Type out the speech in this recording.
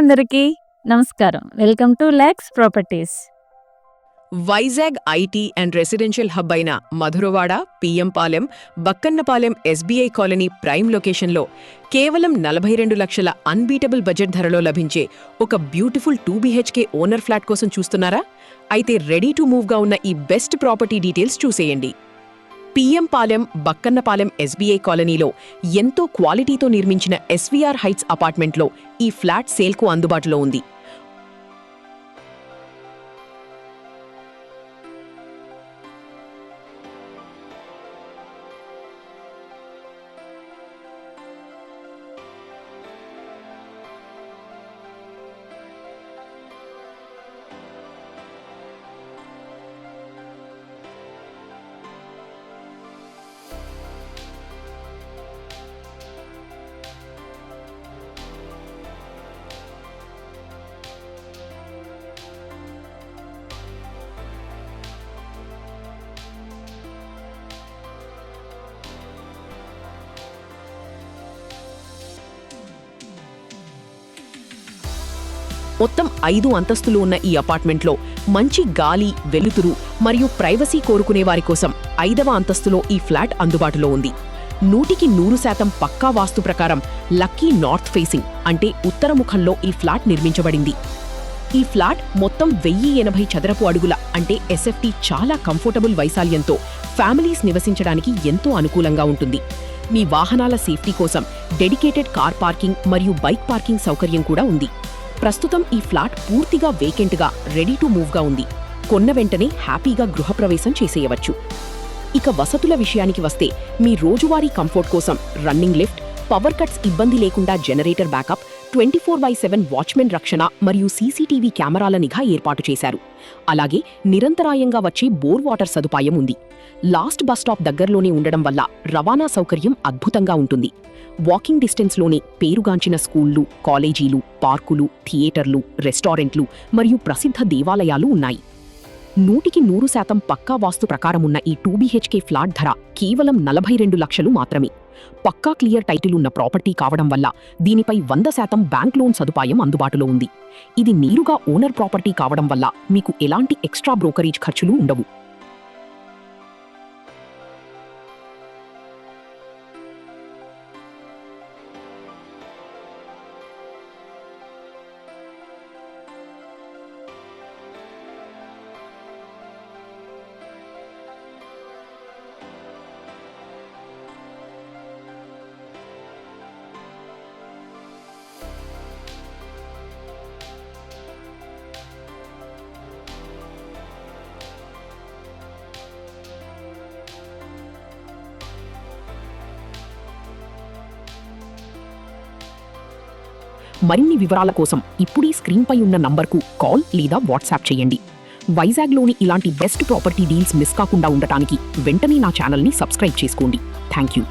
అందరికీ నమస్కారం. Welcome to Lex properties. Vizag IT and residential hub అయిన Madhurawada, PM Palem, Bakkannapalem SBI colony prime లొకేషన్లో కేవలం 42 లక్షల అన్బీటబుల్ బడ్జెట్ ధరలో లభించే ఒక బ్యూటిఫుల్ 2BHK ఓనర్ ఫ్లాట్ కోసం చూస్తున్నారా? అయితే రెడీ టు మూవ్గా ఉన్న ఈ బెస్ట్ ప్రాపర్టీ డీటెయిల్స్ చూసేయండి. పిఎంపాలెం, బక్కన్నపాలెం ఎస్బీఐ కాలనీలో ఎంతో క్వాలిటీతో నిర్మించిన ఎస్వీఆర్ హైట్స్ అపార్ట్మెంట్లో ఈ ఫ్లాట్ సేల్కు అందుబాటులో ఉంది. మొత్తం 5 అంతస్తులు ఉన్న ఈ అపార్ట్మెంట్లో మంచి గాలి, వెలుతురు మరియు ప్రైవసీ కోరుకునే వారి కోసం 5వ అంతస్తులో ఈ ఫ్లాట్ అందుబాటులో ఉంది. 100% పక్కా వాస్తు ప్రకారం లక్కీ నార్త్ ఫేసింగ్ అంటే ఉత్తరముఖంలో ఈ ఫ్లాట్ నిర్మించబడింది. ఈ ఫ్లాట్ మొత్తం 1080 చదరపు అడుగుల అంటే ఎస్ఎఫ్టీ చాలా కంఫర్టబుల్ వైశాల్యంతో ఫ్యామిలీస్ నివసించడానికి ఎంతో అనుకూలంగా ఉంటుంది. మీ వాహనాల సేఫ్టీ కోసం డెడికేటెడ్ కార్ పార్కింగ్ మరియు బైక్ పార్కింగ్ సౌకర్యం కూడా ఉంది. ప్రస్తుతం ఈ ఫ్లాట్ పూర్తిగా వేకెంట్గా రెడీ టు మూవ్గా ఉంది. కొన్న వెంటనే హ్యాపీగా గృహప్రవేశం చేసేయవచ్చు. ఇక వసతుల విషయానికి వస్తే మీ రోజువారీ కంఫర్ట్ కోసం రన్నింగ్ లిఫ్ట్, పవర్ కట్స్ ఇబ్బంది లేకుండా జనరేటర్ బ్యాకప్, 24/7 వాచ్మెన్ రక్షణ మరియు సీసీటీవీ కెమెరాల నిఘా ఏర్పాటు చేశారు. అలాగే నిరంతరాయంగా వచ్చే బోర్ వాటర్ సదుపాయం ఉంది. లాస్ట్ బస్ స్టాప్ దగ్గరలోనే ఉండడం వల్ల రవాణా సౌకర్యం అద్భుతంగా ఉంటుంది. వాకింగ్ డిస్టెన్స్లోనే పేరుగాంచిన స్కూళ్లు, కాలేజీలు, పార్కులు, థియేటర్లు, రెస్టారెంట్లు మరియు ప్రసిద్ధ దేవాలయాలు ఉన్నాయి. 100% పక్కా వాస్తు ప్రకారమున్న ఈ 2BHK ఫ్లాట్ ధర కేవలం 42 లక్షలు మాత్రమే. పక్కా క్లియర్ టైటిల్ ఉన్న ప్రాపర్టీ కావడం వల్ల దీనిపై 100% బ్యాంక్ లోన్ సదుపాయం అందుబాటులో ఉంది. ఇది నేరుగా ఓనర్ ప్రాపర్టీ కావడం వల్ల మీకు ఎలాంటి ఎక్స్ట్రా బ్రోకరేజ్ ఖర్చులు ఉండవు. మరిన్ని వివరాల కోసం ఇప్పుడీ స్క్రీన్పై ఉన్న నంబర్కు కాల్ లేదా వాట్సాప్ చేయండి. వైజాగ్లోని ఇలాంటి బెస్ట్ ప్రాపర్టీ డీల్స్ మిస్ కాకుండా ఉండటానికి వెంటనే నా ఛానల్ని సబ్స్క్రైబ్ చేసుకోండి. Thank you.